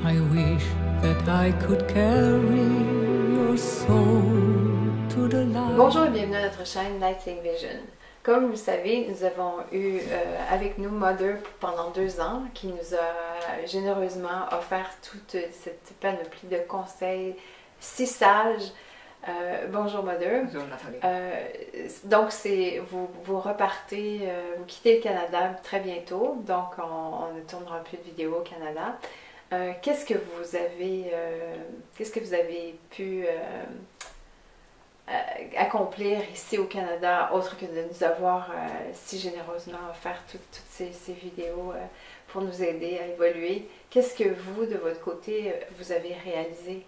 I wish that I could carry your soul to the light. Bonjour et bienvenue à notre chaîne Lighting Vision. Comme vous le savez, nous avons eu avec nous Mother pendant 2 ans qui nous a généreusement offert toute cette panoplie de conseils si sages. Bonjour Mother. Bonjour Nathalie. Donc vous repartez, vous quittez le Canada très bientôt, donc on ne tournera plus de vidéos au Canada. Qu'est-ce que vous avez pu accomplir ici au Canada, autre que de nous avoir si généreusement offert toutes ces vidéos pour nous aider à évoluer? Qu'est-ce que vous, de votre côté, vous avez réalisé?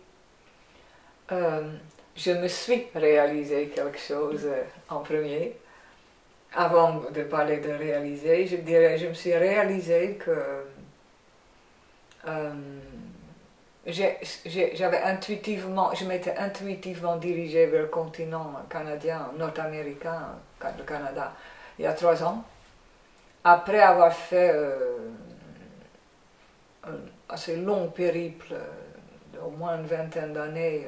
Je me suis réalisé quelque chose en premier. Avant de parler de réaliser, je dirais, je me suis réalisé que je m'étais intuitivement dirigée vers le continent canadien, nord-américain, le Canada, il y a 3 ans, après avoir fait un assez long périple d'au moins une vingtaine d'années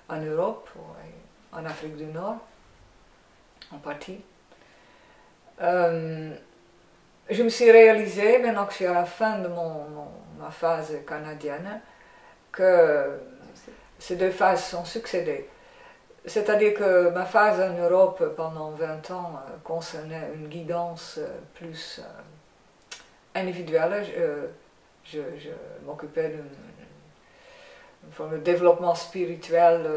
en Europe, en Afrique du Nord, en partie. Je me suis réalisée, maintenant que je suis à la fin de ma phase canadienne, que ces 2 phases sont succédées. C'est-à-dire que ma phase en Europe pendant 20 ans concernait une guidance plus individuelle. Je m'occupais d'une forme de développement spirituel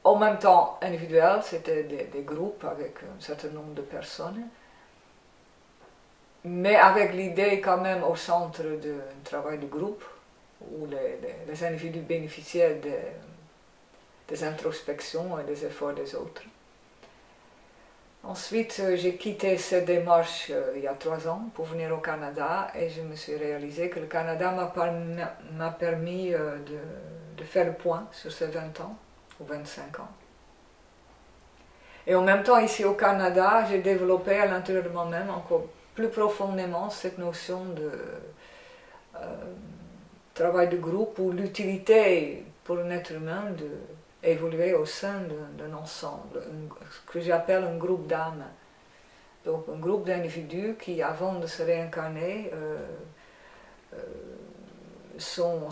en même temps individuel, c'était des groupes avec un certain nombre de personnes, mais avec l'idée quand même au centre d'un travail de groupe, où les individus bénéficiaient des introspections et des efforts des autres. Ensuite, j'ai quitté cette démarche il y a 3 ans pour venir au Canada et je me suis réalisé que le Canada m'a permis de faire le point sur ces 20 ans ou 25 ans. Et en même temps, ici au Canada, j'ai développé à l'intérieur de moi-même encore plus profondément cette notion de travail de groupe ou l'utilité pour un être humain d'évoluer au sein d'un ensemble, ce que j'appelle un groupe d'âmes. Donc un groupe d'individus qui, avant de se réincarner, sont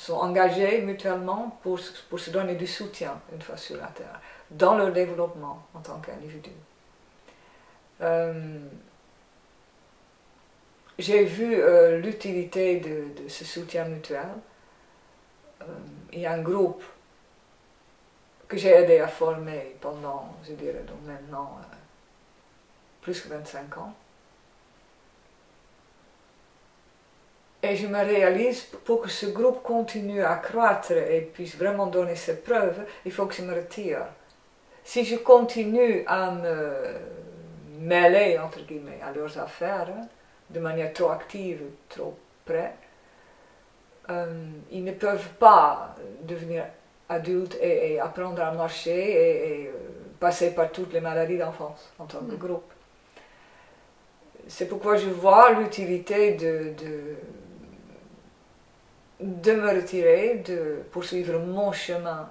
engagés mutuellement pour se donner du soutien une fois sur la Terre, dans leur développement en tant qu'individu. J'ai vu l'utilité de ce soutien mutuel. Il y a un groupe que j'ai aidé à former pendant, je dirais, donc maintenant plus que 25 ans. Et je me réalise, pour que ce groupe continue à croître et puisse vraiment donner ses preuves, il faut que je me retire. Si je continue à me mêler, entre guillemets, à leurs affaires, de manière trop active, trop près, ils ne peuvent pas devenir adultes et apprendre à marcher et passer par toutes les maladies d'enfance en tant que groupe. C'est pourquoi je vois l'utilité de me retirer, de poursuivre mon chemin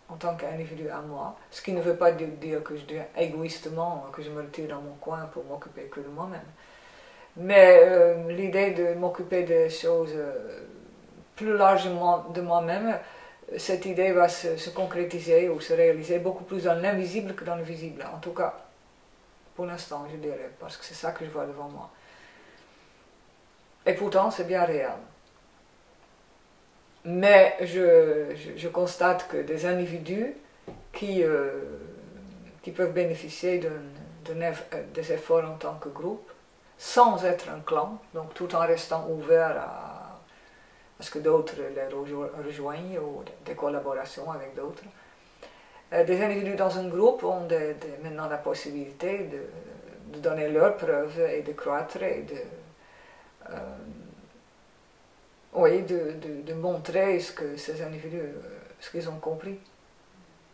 en tant qu'individu à moi, ce qui ne veut pas dire que je deviens égoïstement, que je me retire dans mon coin pour m'occuper que de moi-même. Mais l'idée de m'occuper des choses plus largement de moi-même, cette idée va se concrétiser ou se réaliser beaucoup plus dans l'invisible que dans le visible, en tout cas pour l'instant je dirais, parce que c'est ça que je vois devant moi. Et pourtant c'est bien réel. Mais je constate que des individus qui peuvent bénéficier des efforts en tant que groupe, sans être un clan, donc tout en restant ouvert à ce que d'autres les rejoignent ou des collaborations avec d'autres. Des individus dans un groupe ont maintenant la possibilité de donner leurs preuves et de croître et de montrer ce que ces individus, ce qu'ils ont compris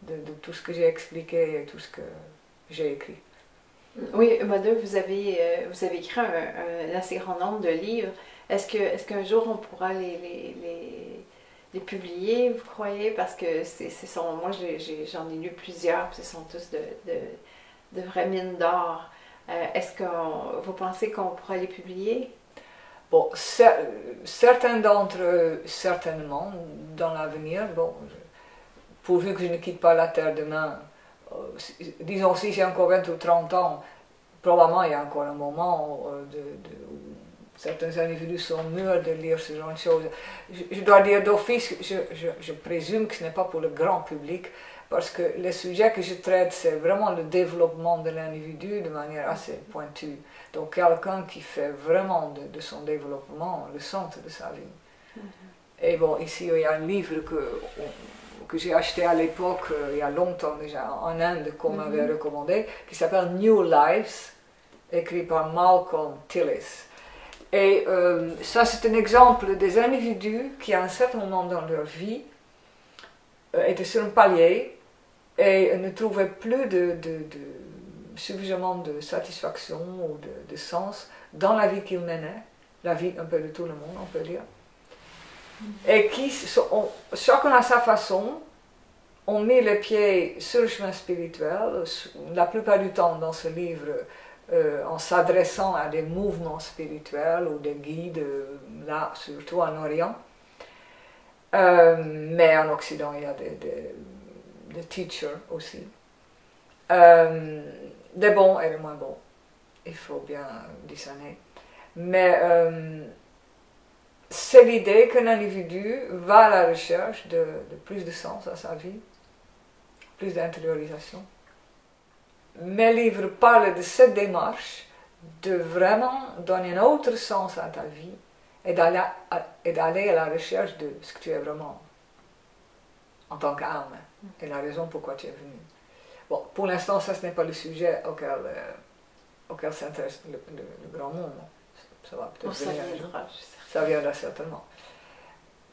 de tout ce que j'ai expliqué et tout ce que j'ai écrit. Oui, Mother, vous avez écrit un assez grand nombre de livres. Est-ce qu'un jour on pourra les publier, vous croyez? Parce que moi j'en ai lu plusieurs, ce sont tous de vraies mines d'or. Est-ce que vous pensez qu'on pourra les publier? Bon, certains d'entre eux, certainement, dans l'avenir, bon, pourvu que je ne quitte pas la Terre demain, disons si j'ai encore 20 ou 30 ans, probablement il y a encore un moment où certains individus sont mûrs de lire ce genre de choses. Je dois dire d'office, je présume que ce n'est pas pour le grand public, parce que le sujet que je traite, c'est vraiment le développement de l'individu de manière assez pointue. Donc quelqu'un qui fait vraiment de son développement le centre de sa vie. Et bon, ici il y a un livre que j'ai acheté à l'époque, il y a longtemps déjà, en Inde, qu'on m'avait recommandé, qui s'appelle New Lives, écrit par Malcolm Tillis. Et ça, c'est un exemple des individus qui, à un certain moment dans leur vie, étaient sur un palier et ne trouvaient plus suffisamment de satisfaction ou de sens dans la vie qu'ils menaient, la vie un peu de tout le monde, on peut dire, et qui, chacun à sa façon, ont mis les pieds sur le chemin spirituel, la plupart du temps dans ce livre, en s'adressant à des mouvements spirituels ou des guides, là, surtout en Orient. Mais en Occident, il y a des teachers aussi. Des bons et des moins bons. Il faut bien discerner. Mais c'est l'idée qu'un individu va à la recherche de plus de sens à sa vie, plus d'intériorisation. Mes livres parlent de cette démarche, de vraiment donner un autre sens à ta vie et d'aller à la recherche de ce que tu es vraiment en tant qu'âme et la raison pourquoi tu es venu. Bon, pour l'instant, ça ce n'est pas le sujet auquel s'intéresse le grand monde. Ça va peut-être venir. Ça viendra certainement.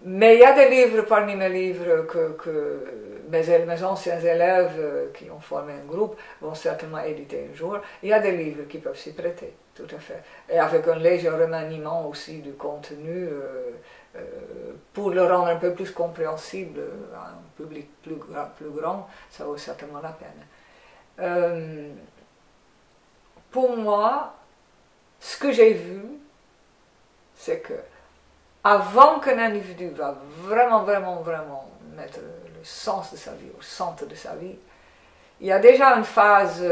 Mais il y a des livres parmi mes livres que mes anciens élèves qui ont formé un groupe vont certainement éditer un jour. Il y a des livres qui peuvent s'y prêter, tout à fait. Et avec un léger remaniement aussi du contenu pour le rendre un peu plus compréhensible à un public plus grand, ça vaut certainement la peine. Pour moi, ce que j'ai vu, c'est que avant qu'un individu va vraiment mettre le sens de sa vie au centre de sa vie, il y a déjà une phase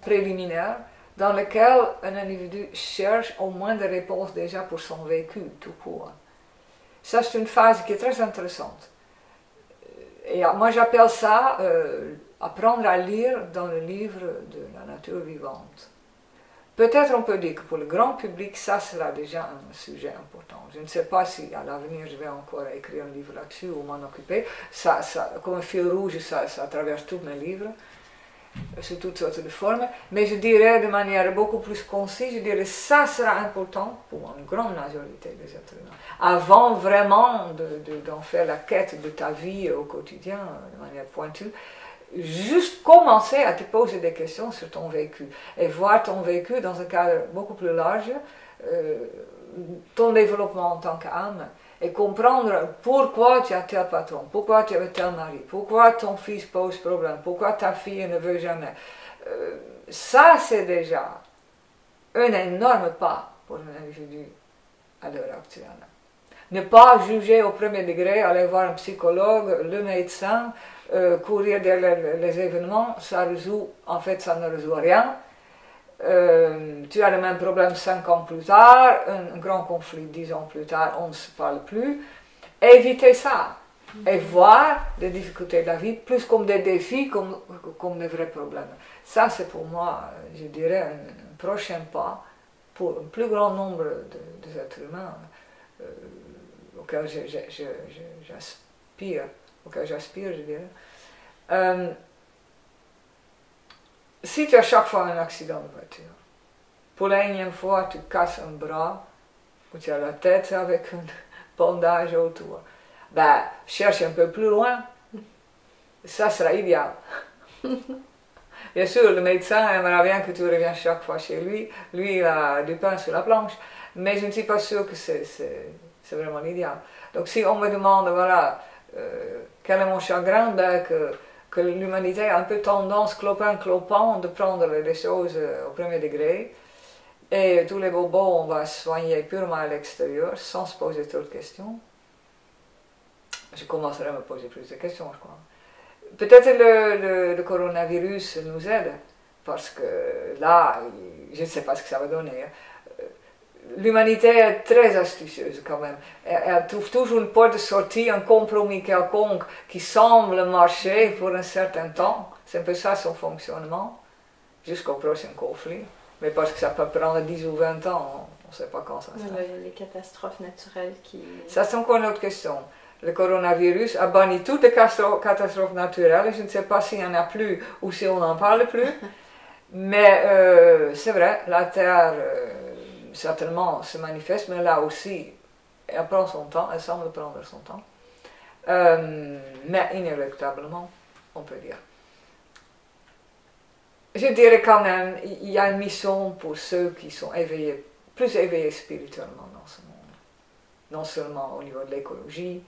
préliminaire dans laquelle un individu cherche au moins des réponses déjà pour son vécu tout court. Ça, c'est une phase qui est très intéressante. Et moi, j'appelle ça apprendre à lire dans le livre de la nature vivante. Peut-être on peut dire que pour le grand public, ça sera déjà un sujet important. Je ne sais pas si à l'avenir je vais encore écrire un livre là-dessus ou m'en occuper. Ça, comme un fil rouge, ça traverse tous mes livres, sous toutes sortes de formes. Mais je dirais de manière beaucoup plus concise, je dirais que ça sera important pour une grande majorité des êtres humains. Avant vraiment d'en faire la quête de ta vie au quotidien, de manière pointue, juste commencer à te poser des questions sur ton vécu et voir ton vécu dans un cadre beaucoup plus large, ton développement en tant qu'âme, et comprendre pourquoi tu as tel patron, pourquoi tu as tel mari, pourquoi ton fils pose problème, pourquoi ta fille ne veut jamais. Ça, c'est déjà un énorme pas pour un individu à l'heure actuelle. Ne pas juger au premier degré, aller voir un psychologue, le médecin, courir derrière les événements, ça ne résout rien. Tu as le même problème 5 ans plus tard, un grand conflit 10 ans plus tard, on ne se parle plus. Éviter ça et voir les difficultés de la vie plus comme des défis, comme des vrais problèmes. Ça, c'est pour moi, je dirais, un prochain pas pour un plus grand nombre des êtres humains auquel j'aspire, je dirais. Si tu as chaque fois un accident de voiture, pour la énième fois tu casses un bras, ou tu as la tête avec un bandage autour, ben, cherche un peu plus loin, ça sera idéal. Bien sûr, le médecin aimerait bien que tu reviennes chaque fois chez lui, il a du pain sur la planche, mais je ne suis pas sûre que c'est vraiment l'idéal. Donc si on me demande, voilà, quel est mon chagrin, ben que l'humanité a un peu tendance, clopin-clopant, de prendre les choses au premier degré, et tous les bobos, on va soigner purement à l'extérieur, sans se poser trop de questions. Je commencerai à me poser plus de questions, je crois. Peut-être le coronavirus nous aide, parce que là, je ne sais pas ce que ça va donner. L'humanité est très astucieuse quand même. Elle trouve toujours une porte de sortie, un compromis quelconque qui semble marcher pour un certain temps. C'est un peu ça son fonctionnement, jusqu'au prochain conflit. Mais parce que ça peut prendre 10 ou 20 ans, on ne sait pas quand ça sera. Les catastrophes naturelles qui... Ça, c'est encore une autre question. Le coronavirus a banni toutes les catastrophes naturelles. Je ne sais pas s'il n'y en a plus ou si on n'en parle plus. Mais c'est vrai, la Terre certainement se manifeste, mais là aussi, elle prend son temps, elle semble prendre son temps. Mais inéluctablement, on peut dire. Je dirais quand même, il y a une mission pour ceux qui sont éveillés, plus éveillés spirituellement dans ce monde. Non seulement au niveau de l'écologie,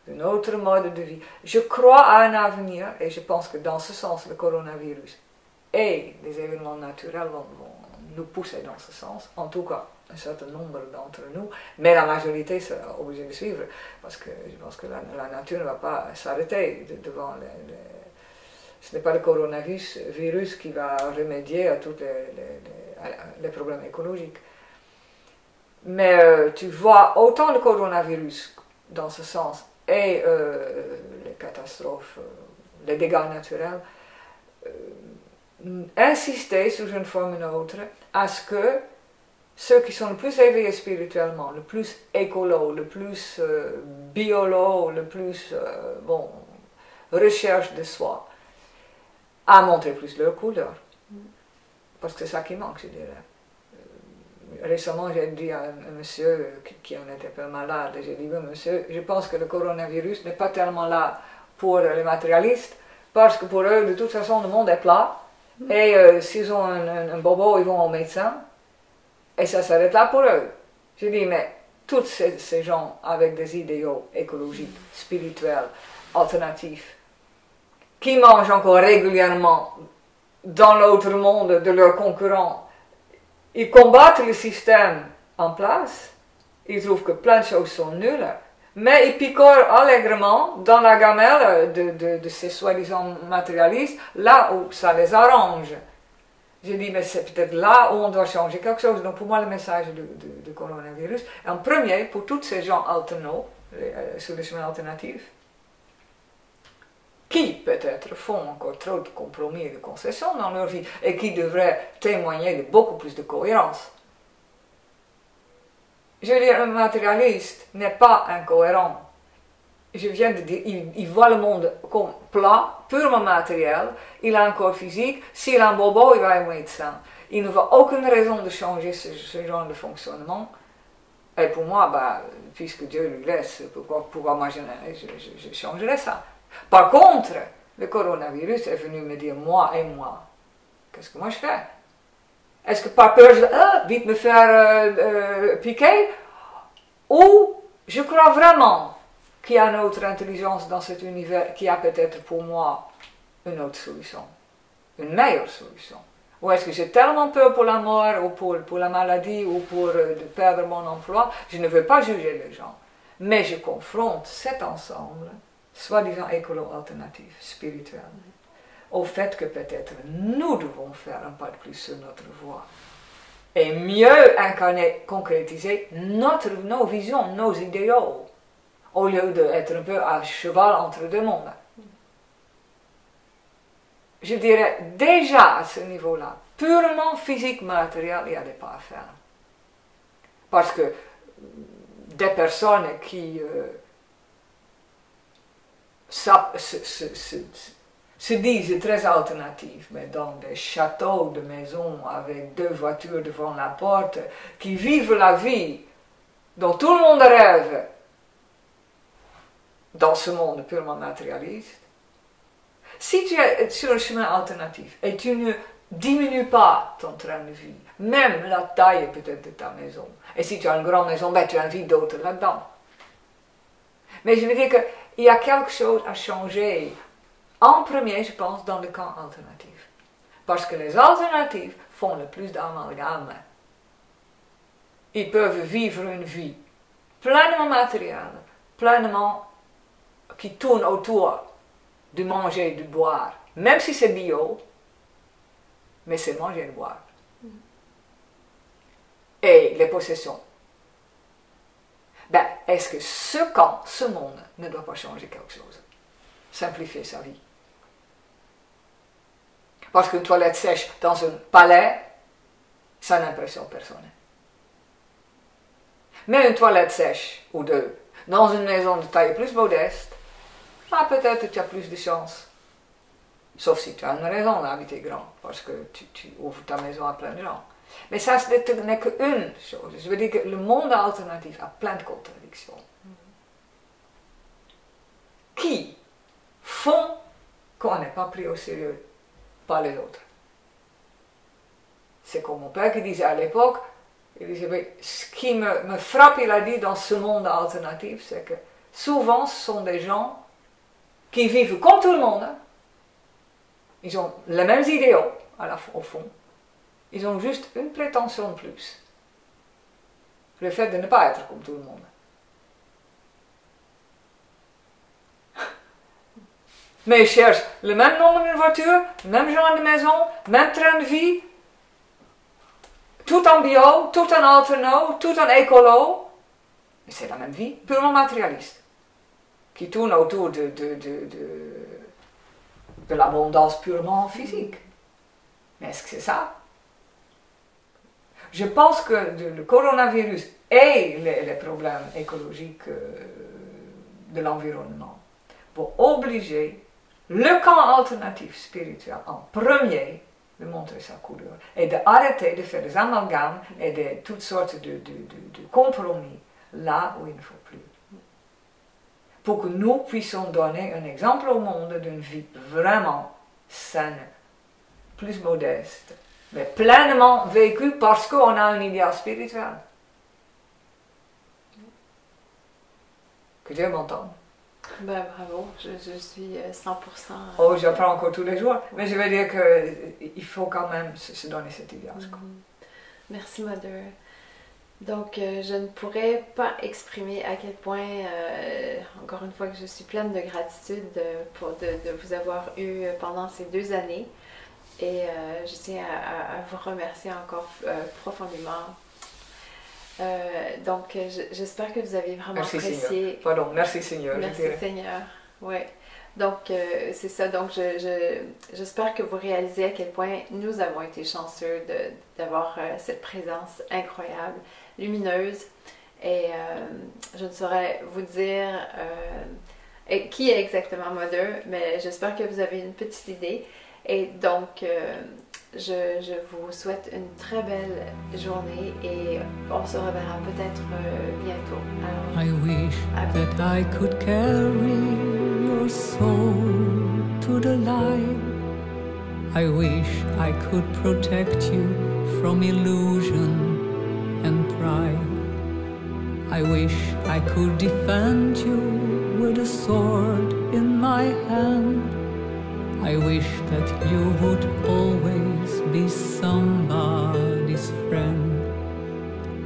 d'un autre mode de vie. Je crois à un avenir, et je pense que dans ce sens, le coronavirus et les événements naturels vont nous pousser dans ce sens, en tout cas un certain nombre d'entre nous, mais la majorité sera obligée de suivre, parce que je pense que la nature ne va pas s'arrêter devant ce n'est pas le coronavirus qui va remédier à tous les problèmes écologiques. Mais tu vois autant le coronavirus dans ce sens et les catastrophes, les dégâts naturels, insister sous une forme ou une autre à ce que ceux qui sont le plus éveillés spirituellement, le plus écolo, le plus biolo, le plus recherche de soi, à montrer plus leur couleur. Parce que c'est ça qui manque, je dirais. Récemment, j'ai dit à un monsieur qui en était peu malade, j'ai dit, oui, monsieur, je pense que le coronavirus n'est pas tellement là pour les matérialistes, parce que pour eux, de toute façon, le monde est plat, et s'ils ont un bobo, ils vont au médecin, et ça s'arrête là pour eux. J'ai dit, mais tous ces gens avec des idéaux écologiques, spirituels, alternatifs, qui mangent encore régulièrement dans l'autre monde de leurs concurrents, ils combattent le système en place, ils trouvent que plein de choses sont nulles, mais ils picorent allègrement dans la gamelle de ces soi-disant matérialistes, là où ça les arrange. J'ai dit, mais c'est peut-être là où on doit changer quelque chose. Donc pour moi, le message du coronavirus, en premier, pour tous ces gens alternaux, sur les chemins alternatifs, qui peut-être font encore trop de compromis et de concessions dans leur vie et qui devraient témoigner de beaucoup plus de cohérence. Je veux dire, un matérialiste n'est pas incohérent. Je viens de dire, il voit le monde comme plat, purement matériel, il a un corps physique, s'il a un bobo, il va au médecin. Il ne voit aucune raison de changer ce genre de fonctionnement. Et pour moi, puisque Dieu lui laisse, pourquoi moi je changerais ça? Par contre, le coronavirus est venu me dire, moi, qu'est-ce que moi je fais? Est-ce que par peur, je vite me faire piquer? Ou je crois vraiment qu'il y a une autre intelligence dans cet univers qui a peut-être pour moi une autre solution, une meilleure solution? Ou est-ce que j'ai tellement peur pour la mort, ou pour la maladie, ou pour de perdre mon emploi? Je ne veux pas juger les gens, mais je confronte cet ensemble soi-disant écolo-alternatif, spirituel, au fait que peut-être nous devons faire un pas de plus sur notre voie et mieux incarner, concrétiser nos visions, nos idéaux, au lieu d'être un peu à cheval entre deux mondes. Je dirais déjà à ce niveau-là, purement physique, matériel, il y a des pas à faire. Parce que des personnes qui se disent très alternatives, mais dans des châteaux de maisons avec 2 voitures devant la porte, qui vivent la vie dont tout le monde rêve dans ce monde purement matérialiste. Si tu es sur un chemin alternatif et tu ne diminue pas ton train de vie, même la taille peut-être de ta maison. Et si tu as une grande maison, ben, tu invites d'autres là-dedans. Mais je veux dire qu'il y a quelque chose à changer. En premier, je pense, dans le camp alternatif. Parce que les alternatives font le plus d'amalgame. Ils peuvent vivre une vie pleinement matérielle, pleinement qui tourne autour de manger et de boire. Même si c'est bio, mais c'est manger et boire. Et les possessions. Ben, est-ce que ce camp, ce monde, ne doit pas changer quelque chose? Simplifier sa vie. Parce qu'une toilette sèche dans un palais, ça n'impressionne personne. Mais une toilette sèche, ou deux, dans une maison de taille plus modeste, ah, peut-être tu as plus de chance. Sauf si tu as une raison d'habiter grand, parce que tu ouvres ta maison à plein de gens. Mais ça, ce n'est qu'une chose. Je veux dire que le monde alternatif a plein de contradictions. Qui font qu'on n'est pas pris au sérieux par les autres. C'est comme mon père qui disait à l'époque, il disait, mais ce qui me frappe, il a dit, dans ce monde alternatif, c'est que souvent ce sont des gens qui vivent comme tout le monde. Hein. Ils ont les mêmes idéaux, au fond. Ils ont juste une prétention de plus. Le fait de ne pas être comme tout le monde. Mais ils cherchent le même nombre de voitures, le même genre de maison, même train de vie, tout en bio, tout en alterno, tout en écolo. Mais c'est la même vie, purement matérialiste, qui tourne autour de l'abondance purement physique. Mais est-ce que c'est ça? Je pense que le coronavirus et les problèmes écologiques de l'environnement vont obliger le camp alternatif spirituel en premier de montrer sa couleur et d'arrêter de faire des amalgames et de toutes sortes de compromis là où il ne faut plus. Pour que nous puissions donner un exemple au monde d'une vie vraiment saine, plus modeste, mais pleinement vécue parce qu'on a un idéal spirituel. Que Dieu m'entende. Ben bravo, je suis 100%. Oh, j'apprends encore tous les jours, mais je veux dire qu'il faut quand même se donner cet idéal. Merci, Mother. Donc, je ne pourrais pas exprimer à quel point, encore une fois, que je suis pleine de gratitude de vous avoir eu pendant ces 2 années. Et je tiens à vous remercier encore profondément. Donc, j'espère que vous avez vraiment apprécié. Seigneur. Pardon, merci Seigneur. Merci Seigneur. Oui. Donc, c'est ça. Donc, j'espère que vous réalisez à quel point nous avons été chanceux d'avoir cette présence incroyable, lumineuse. Et je ne saurais vous dire qui est exactement Mother, mais j'espère que vous avez une petite idée. Et donc, je vous souhaite une très belle journée et on se reverra peut-être bientôt. Alors, I wish that I could carry your soul to the light. I wish I could protect you from illusion and pride. I wish I could defend you with a sword in my hand. I wish that you would always be somebody's friend.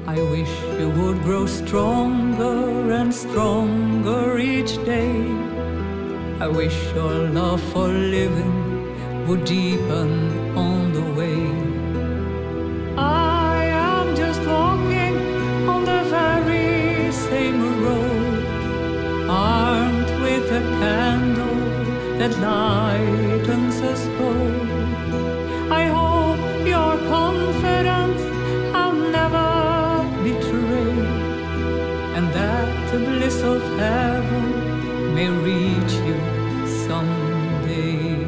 I wish you would grow stronger and stronger each day. I wish your love for living would deepen on the way. I am just walking on the very same road, armed with a candle that lightens us both. I hope your confidence I'll never betray, and that the bliss of heaven may reach you someday.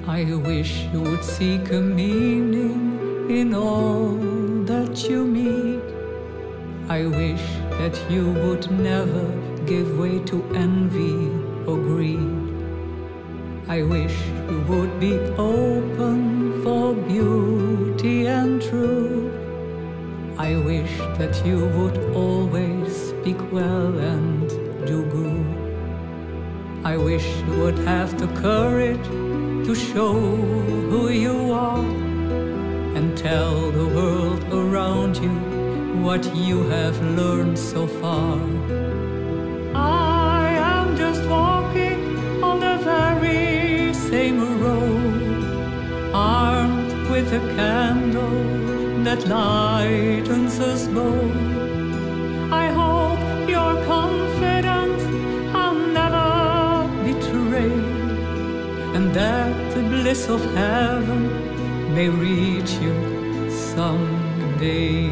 I wish you would seek a meaning in all that you meet. I wish that you would never give way to envy or greed. I wish you would be open for beauty and truth. I wish that you would always speak well and do good. I wish you would have the courage to show who you are and tell the world around you what you have learned so far. I am just walking on the very same road, armed with a candle that lightens us both. I hope you're confident I'll never betray, and that the bliss of heaven may reach you someday.